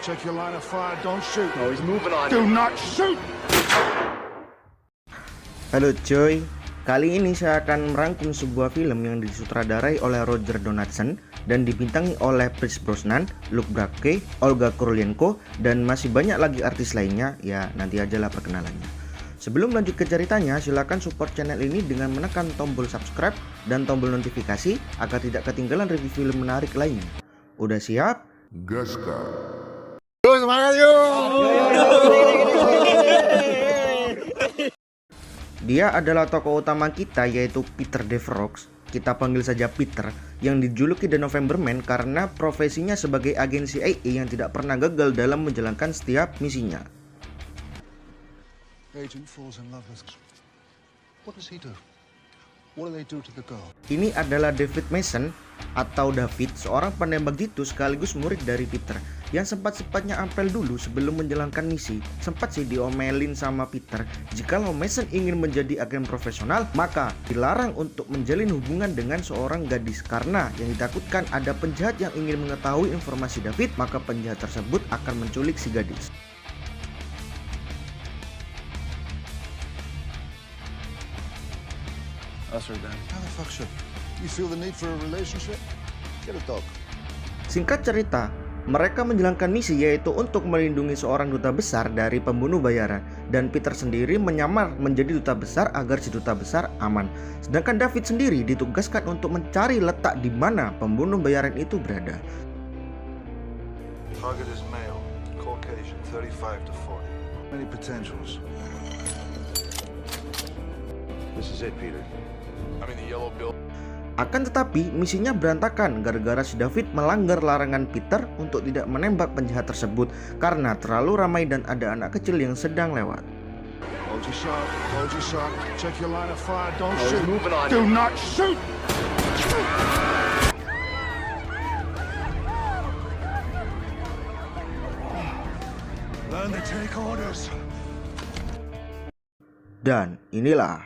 Check your line of fire, don't shoot. Oh, he's moving on. Do not shoot! Halo cuy, kali ini saya akan merangkum sebuah film yang disutradarai oleh Roger Donaldson dan dibintangi oleh Pierce Brosnan, Luke Bracke, Olga Kurylenko, dan masih banyak lagi artis lainnya. Ya nanti ajalah perkenalannya. Sebelum lanjut ke ceritanya, silakan support channel ini dengan menekan tombol subscribe dan tombol notifikasi agar tidak ketinggalan review film menarik lainnya. Udah siap? Gaskan. Yuk, semangat yuk! Dia adalah tokoh utama kita, yaitu Peter Devrox, kita panggil saja Peter, yang dijuluki The November Man karena profesinya sebagai agen CIA yang tidak pernah gagal dalam menjalankan setiap misinya. Agent falls in love with... What does he do? What do they do to the girl? Ini adalah David Mason atau David, seorang penembak jitu sekaligus murid dari Peter yang sempat-sempatnya ampel dulu sebelum menjalankan misi. Sempat sih diomelin sama Peter, jikalau Mason ingin menjadi agen profesional maka dilarang untuk menjalin hubungan dengan seorang gadis karena yang ditakutkan ada penjahat yang ingin mengetahui informasi David, maka penjahat tersebut akan menculik si gadis. How the fuck should you feel the need for a relationship? Get a dog. Singkat cerita, mereka menjalankan misi yaitu untuk melindungi seorang duta besar dari pembunuh bayaran, dan Peter sendiri menyamar menjadi duta besar agar si duta besar aman. Sedangkan David sendiri ditugaskan untuk mencari letak di mana pembunuh bayaran itu berada. Target is male, Caucasian, 35 to 40. Many potentials. This is it, Peter. I'm in the yellow building. Akan tetapi misinya berantakan gara-gara si David melanggar larangan Peter untuk tidak menembak penjahat tersebut karena terlalu ramai dan ada anak kecil yang sedang lewat. Hold your shot, check your line of fire, don't Oh, he's shoot. moving on. Do not shoot! Learn to take orders. Dan inilah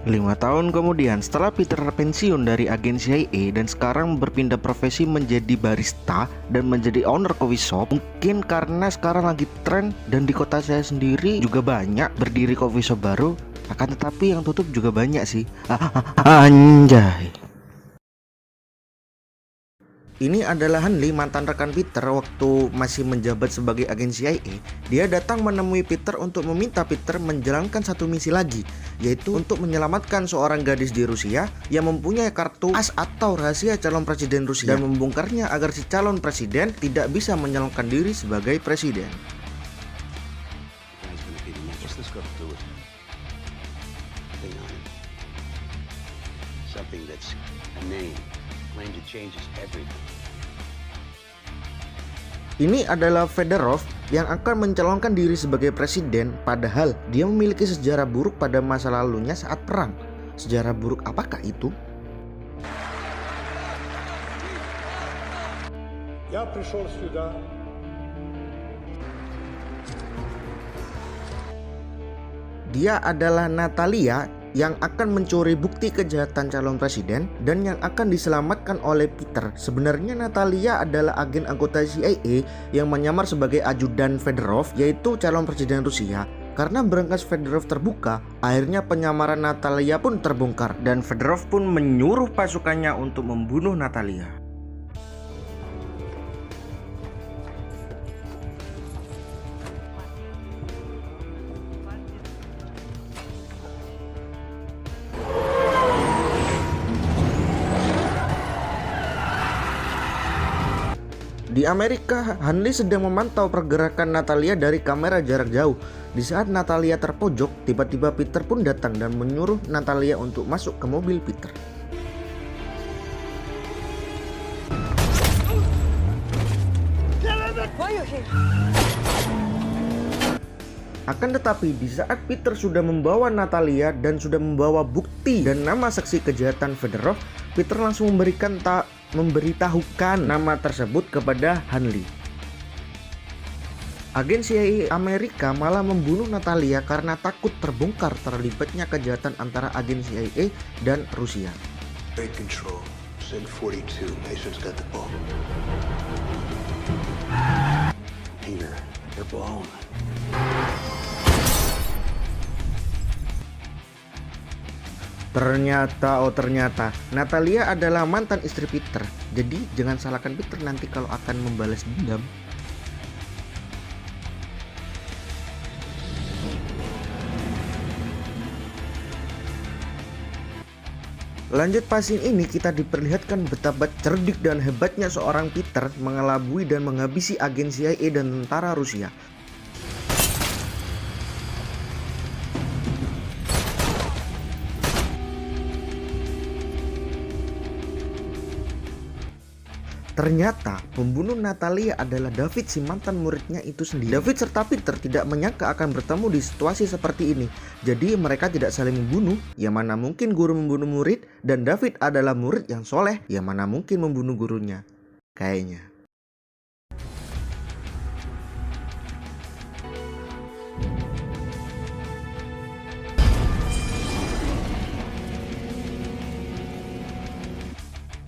5 tahun kemudian, setelah Peter pensiun dari agen CIA dan sekarang berpindah profesi menjadi barista dan menjadi owner coffee shop. Mungkin karena sekarang lagi tren dan di kota saya sendiri juga banyak berdiri coffee shop baru. Akan tetapi yang tutup juga banyak sih. Anjay. Ini adalah Hanley, mantan rekan Peter waktu masih menjabat sebagai agen CIA. Dia datang menemui Peter untuk meminta Peter menjalankan satu misi lagi, yaitu untuk menyelamatkan seorang gadis di Rusia yang mempunyai kartu as atau rahasia calon presiden Rusia dan membongkarnya agar si calon presiden tidak bisa menyalonkan diri sebagai presiden. What's this got to do with me? Something that's a name. Claim to changes everything. Ini adalah Fedorov yang akan mencalonkan diri sebagai presiden, padahal dia memiliki sejarah buruk pada masa lalunya saat perang. Sejarah buruk apakah itu? Я пришел сюда. Dia adalah Natalia yang akan mencuri bukti kejahatan calon presiden dan yang akan diselamatkan oleh Peter. Sebenarnya Natalia adalah agen anggota CIA yang menyamar sebagai ajudan Fedorov, yaitu calon presiden Rusia. Karena berangkas Fedorov terbuka, akhirnya penyamaran Natalia pun terbongkar dan Fedorov pun menyuruh pasukannya untuk membunuh Natalia. Di Amerika, Hanley sedang memantau pergerakan Natalia dari kamera jarak jauh. Di saat Natalia terpojok, tiba-tiba Peter pun datang dan menyuruh Natalia untuk masuk ke mobil Peter. Akan tetapi di saat Peter sudah membawa Natalia dan sudah membawa bukti dan nama saksi kejahatan Fedorov, Peter langsung memberitahukan nama tersebut kepada Hanley. Agen CIA Amerika malah membunuh Natalia karena takut terbongkar terlibatnya kejahatan antara agen CIA dan Rusia. Take control. Send 42. Mason's got the ball. Peter, they're blown. Ternyata Natalia adalah mantan istri Peter. Jadi jangan salahkan Peter nanti kalau akan membalas dendam. Lanjut pasien ini kita diperlihatkan betapa cerdik dan hebatnya seorang Peter mengelabui dan menghabisi agen CIA dan tentara Rusia. Ternyata pembunuh Natalia adalah David, si mantan muridnya itu sendiri. David serta Peter tidak menyangka akan bertemu di situasi seperti ini. Jadi mereka tidak saling membunuh. Ya mana mungkin guru membunuh murid, dan David adalah murid yang soleh. Ya mana mungkin membunuh gurunya. Kayaknya.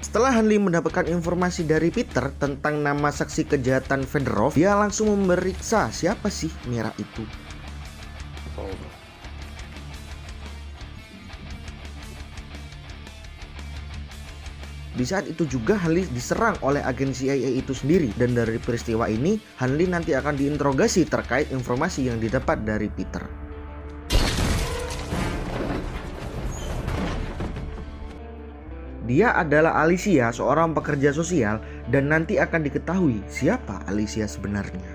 Setelah Hanley mendapatkan informasi dari Peter tentang nama saksi kejahatan Fedorov, dia langsung memeriksa siapa sih Mira itu. Di saat itu juga Hanley diserang oleh agen CIA itu sendiri, dan dari peristiwa ini Hanley nanti akan diinterogasi terkait informasi yang didapat dari Peter. Dia adalah Alicia, seorang pekerja sosial, dan nanti akan diketahui siapa Alicia sebenarnya.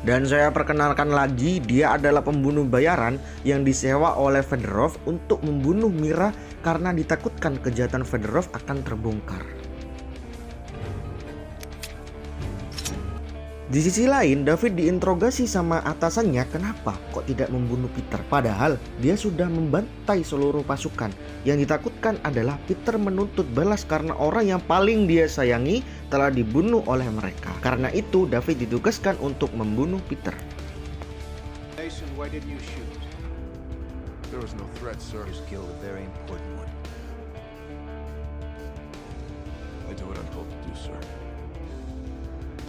Dan saya perkenalkan lagi, dia adalah pembunuh bayaran yang disewa oleh Fedorov untuk membunuh Mira karena ditakutkan kejahatan Fedorov akan terbongkar. Di sisi lain, David diinterogasi sama atasannya kenapa kok tidak membunuh Peter. Padahal dia sudah membantai seluruh pasukan. Yang ditakutkan adalah Peter menuntut balas karena orang yang paling dia sayangi telah dibunuh oleh mereka. Karena itu David ditugaskan untuk membunuh Peter. Mason, why didn't you shoot? There was no threat, sir. Just killed a very important one. I do what I'm told to do, sir.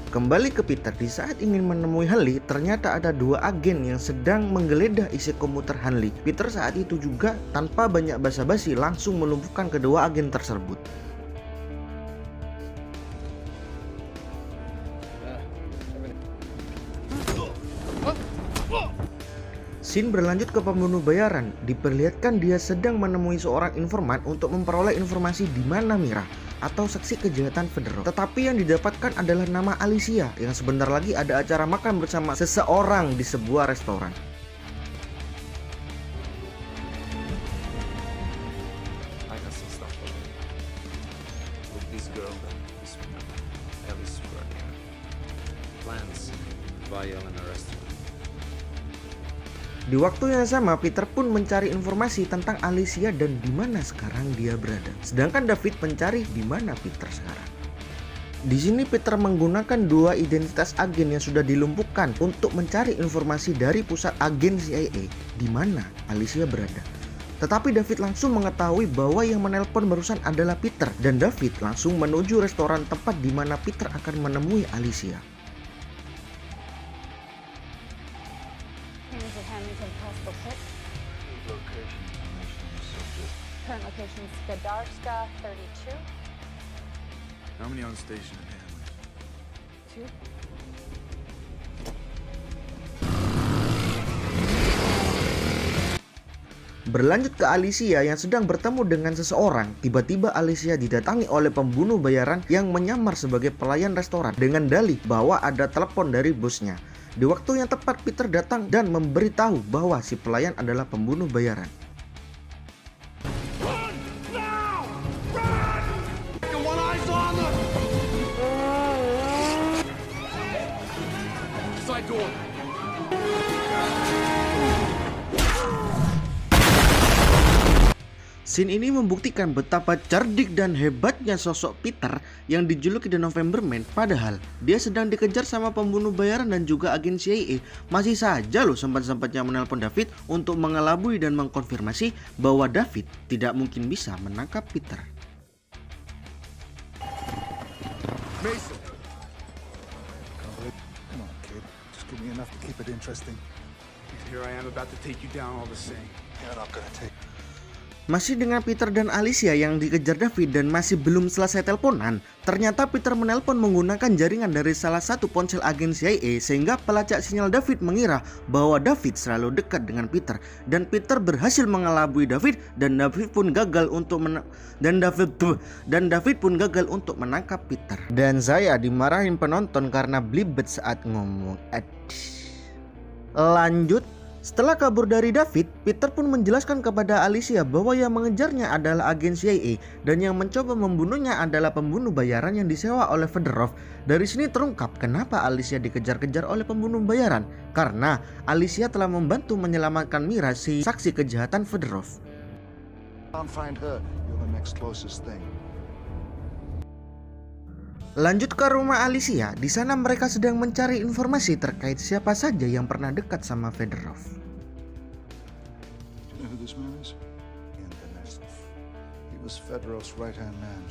Kembali ke Peter, di saat ingin menemui Hanley, ternyata ada dua agen yang sedang menggeledah isi komputer Hanley. Peter saat itu juga tanpa banyak basa-basi langsung melumpuhkan kedua agen tersebut. Scene berlanjut ke pembunuh bayaran. Diperlihatkan dia sedang menemui seorang informan untuk memperoleh informasi di mana Mira atau saksi kejahatan Fedorov. Tetapi yang didapatkan adalah nama Alicia yang sebentar lagi ada acara makan bersama seseorang di sebuah restoran. I got some stuff for you. With this girl, this Alice Bernier. Plans. Via in a restaurant. Di waktu yang sama, Peter pun mencari informasi tentang Alicia dan di mana sekarang dia berada. Sedangkan David mencari di mana Peter sekarang. Di sini Peter menggunakan dua identitas agen yang sudah dilumpuhkan untuk mencari informasi dari pusat agen CIA di mana Alicia berada. Tetapi David langsung mengetahui bahwa yang menelpon barusan adalah Peter, dan David langsung menuju restoran tempat di mana Peter akan menemui Alicia. Current location Skadarska 32. How many on station in Hamlet? 2. Berlanjut ke Alicia yang sedang bertemu dengan seseorang. Tiba-tiba Alicia didatangi oleh pembunuh bayaran yang menyamar sebagai pelayan restoran dengan dalih bahwa ada telepon dari bosnya. Di waktu yang tepat Peter datang dan memberitahu bahwa si pelayan adalah pembunuh bayaran. Scene ini membuktikan betapa cerdik dan hebatnya sosok Peter yang dijuluki The November Man. Padahal dia sedang dikejar sama pembunuh bayaran dan juga agen CIA. Masih saja loh sempat-sempatnya menelpon David untuk mengelabui dan mengkonfirmasi bahwa David tidak mungkin bisa menangkap Peter. Mason. Come on, kid. Just give me enough to keep it interesting. Here I am about to take you down all the same. You're not gonna take. Masih dengan Peter dan Alicia yang dikejar David dan masih belum selesai teleponan, ternyata Peter menelpon menggunakan jaringan dari salah satu ponsel agen CIA sehingga pelacak sinyal David mengira bahwa David selalu dekat dengan Peter dan Peter berhasil mengelabui David dan David pun gagal untuk menangkap Peter. Dan saya dimarahin penonton karena blibet saat ngomong. Lanjut. Setelah kabur dari David, Peter pun menjelaskan kepada Alicia bahwa yang mengejarnya adalah agen CIA dan yang mencoba membunuhnya adalah pembunuh bayaran yang disewa oleh Fedorov. Dari sini terungkap kenapa Alicia dikejar-kejar oleh pembunuh bayaran, karena Alicia telah membantu menyelamatkan Mira, si saksi kejahatan Fedorov. Can't find her. You're the next closest thing. Lanjut ke rumah Alicia, di sana mereka sedang mencari informasi terkait siapa saja yang pernah dekat sama Fedorov. Do you know who this man is? Ian Denisov. He was Fedorov's right-hand man.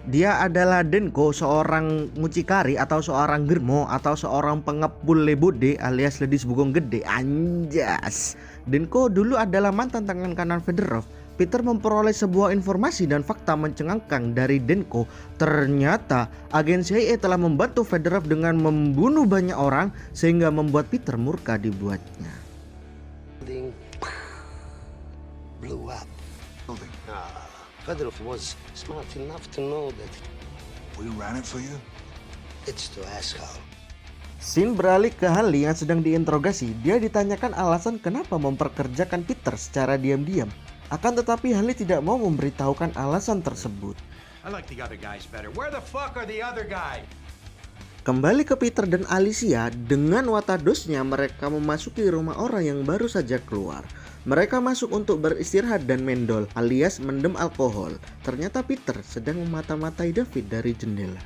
Dia adalah Denko, seorang mucikari atau seorang germo atau seorang pengepul lebode alias ledis bugong gede. Anjas. Denko dulu adalah mantan tangan kanan Fedorov. Peter memperoleh sebuah informasi dan fakta mencengangkan dari Denko. Ternyata agen CIA telah membantu Fedorov dengan membunuh banyak orang sehingga membuat Peter murka dibuatnya. Building blew up. Fedorov was smart enough to know that We ran it for you? it's to ask how. Scene beralih ke Hanley yang sedang diinterogasi. Dia ditanyakan alasan kenapa memperkerjakan Peter secara diam-diam. Akan tetapi Hanley tidak mau memberitahukan alasan tersebut. I like the other guys better. Where the fuck are the other guys? Kembali ke Peter dan Alicia, dengan watadosnya mereka memasuki rumah orang yang baru saja keluar. Mereka masuk untuk beristirahat dan mendol alias mendem alkohol. Ternyata Peter sedang memata-matai David dari jendela.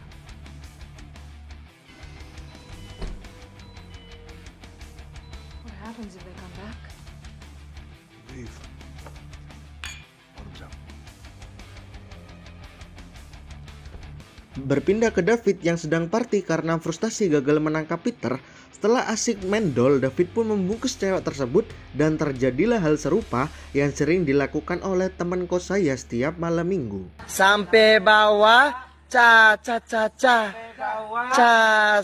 What happens if they come back? Leave. Bottoms up. Berpindah ke David yang sedang party karena frustasi gagal menangkap Peter. Setelah asik mendol, David pun membungkus cewek tersebut dan terjadilah hal serupa yang sering dilakukan oleh teman kos saya setiap malam minggu. Sampai bawah, ca ca ca ca, ca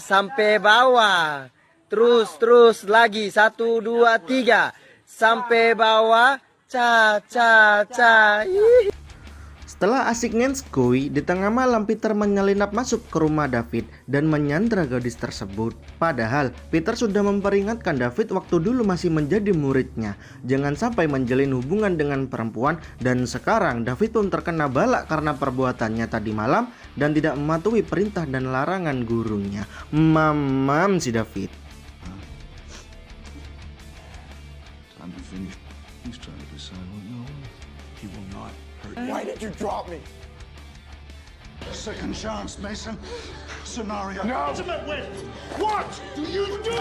sampai bawah, terus lagi 1 2 3 sampai bawah, ca ca ca. Setelah asik ngenskoy, di tengah malam Peter menyelinap masuk ke rumah David dan menyandra gadis tersebut. Padahal Peter sudah memperingatkan David waktu dulu masih menjadi muridnya, jangan sampai menjalin hubungan dengan perempuan, dan sekarang David pun terkena balak karena perbuatannya tadi malam dan tidak mematuhi perintah dan larangan gurunya. Mamam si David. Time to finish. He's trying to decide what you want. He will not hurt Why did you drop me? Second chance, Mason. Scenario. No. What do you do?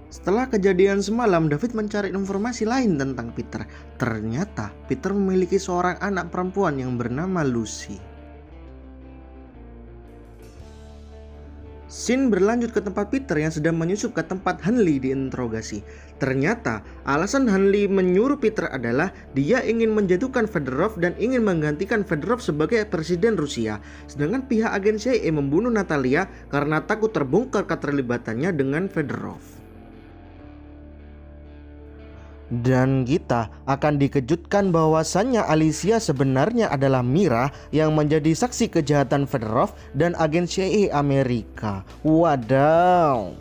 Setelah kejadian semalam, David mencari informasi lain tentang Peter. Ternyata Peter memiliki seorang anak perempuan yang bernama Lucy. Scene berlanjut ke tempat Peter yang sedang menyusup ke tempat Hanley diinterogasi. Ternyata alasan Hanley menyuruh Peter adalah dia ingin menjatuhkan Fedorov dan ingin menggantikan Fedorov sebagai presiden Rusia. Sedangkan pihak agen CIA membunuh Natalia karena takut terbongkar keterlibatannya dengan Fedorov. Dan kita akan dikejutkan bahwasannya Alicia sebenarnya adalah Mira yang menjadi saksi kejahatan Fedorov dan agen CIA Amerika. Wadaw.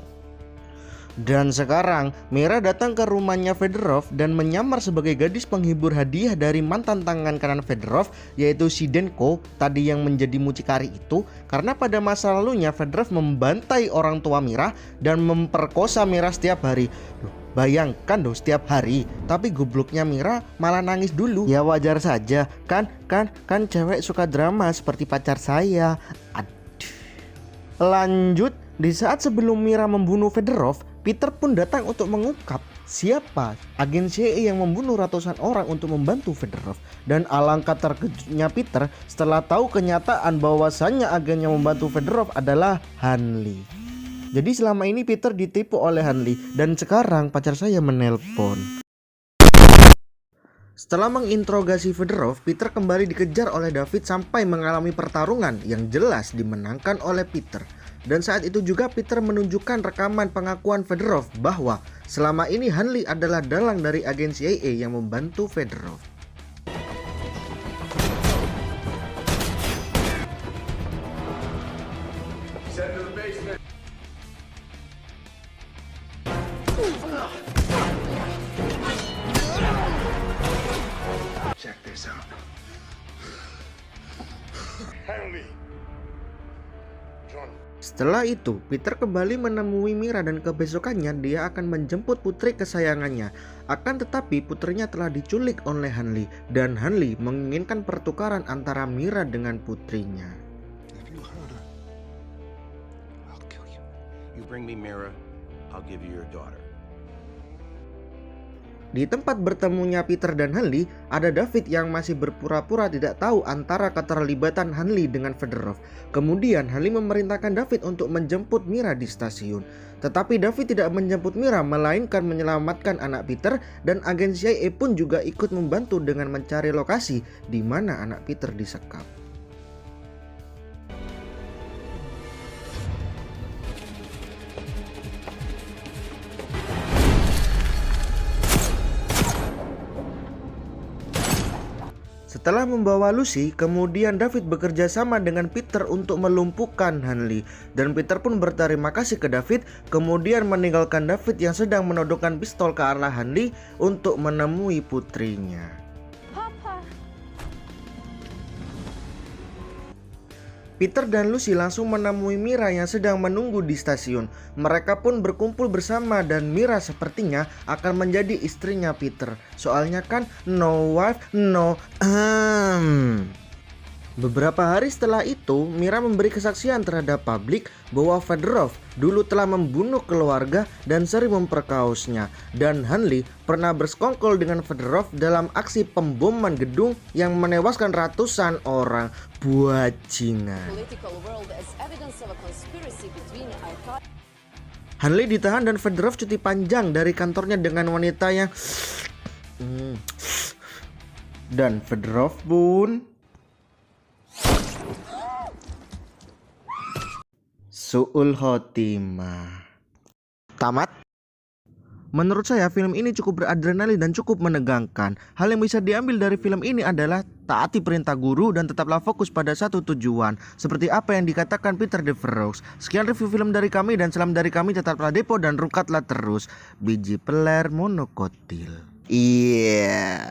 Dan sekarang Mira datang ke rumahnya Fedorov dan menyamar sebagai gadis penghibur hadiah dari mantan tangan kanan Fedorov, yaitu si Denko tadi yang menjadi mucikari itu, karena pada masa lalunya Fedorov membantai orang tua Mira dan memperkosa Mira setiap hari. Bayangkan dong, setiap hari. Tapi gobloknya Mira malah nangis dulu. Ya wajar saja, kan cewek suka drama seperti pacar saya. Aduh. Lanjut, di saat sebelum Mira membunuh Fedorov, Peter pun datang untuk mengungkap siapa agen CIA yang membunuh ratusan orang untuk membantu Fedorov. Dan alangkah terkejutnya Peter setelah tahu kenyataan bahwasannya agen yang membantu Fedorov adalah Hanley. Jadi selama ini Peter ditipu oleh Hanley dan sekarang pacar saya menelpon. Setelah menginterogasi Fedorov, Peter kembali dikejar oleh David sampai mengalami pertarungan yang jelas dimenangkan oleh Peter. Dan saat itu juga Peter menunjukkan rekaman pengakuan Fedorov bahwa selama ini Hanley adalah dalang dari agen CIA yang membantu Fedorov. Check this out. Henry. John. Setelah itu, Peter kembali menemui Mira dan kebesokannya dia akan menjemput putri kesayangannya. Akan tetapi putrinya telah diculik oleh Hanley dan Hanley menginginkan pertukaran antara Mira dengan putrinya. If you hurt her, I'll kill you. You bring me Mira, I'll give you your daughter. Di tempat bertemunya Peter dan Hanley, ada David yang masih berpura-pura tidak tahu antara keterlibatan Hanley dengan Fedorov. Kemudian Hanley memerintahkan David untuk menjemput Mira di stasiun. Tetapi David tidak menjemput Mira, melainkan menyelamatkan anak Peter, dan agen CIA pun juga ikut membantu dengan mencari lokasi di mana anak Peter disekap. Setelah membawa Lucy, kemudian David bekerja sama dengan Peter untuk melumpuhkan Hanley. Dan Peter pun berterima kasih ke David, kemudian meninggalkan David yang sedang menodongkan pistol ke arah Hanley untuk menemui putrinya. Peter dan Lucy langsung menemui Mira yang sedang menunggu di stasiun. Mereka pun berkumpul bersama dan Mira sepertinya akan menjadi istrinya Peter. Soalnya kan no wife, no Beberapa hari setelah itu, Mira memberi kesaksian terhadap publik bahwa Fedorov dulu telah membunuh keluarga dan sering memperkaosnya. Dan Hanley pernah bersekongkol dengan Fedorov dalam aksi pemboman gedung yang menewaskan ratusan orang. Buajingan. Hanley ditahan dan Fedorov cuti panjang dari kantornya dengan wanita yang dan Fedorov pun Su'ul Khotimah. Tamat. Menurut saya film ini cukup beradrenalin dan cukup menegangkan. Hal yang bisa diambil dari film ini adalah taati perintah guru dan tetaplah fokus pada satu tujuan. Seperti apa yang dikatakan Peter Devereaux. Sekian review film dari kami dan salam dari kami, tetaplah depo dan rungkatlah terus. Biji peler monokotil. Iya.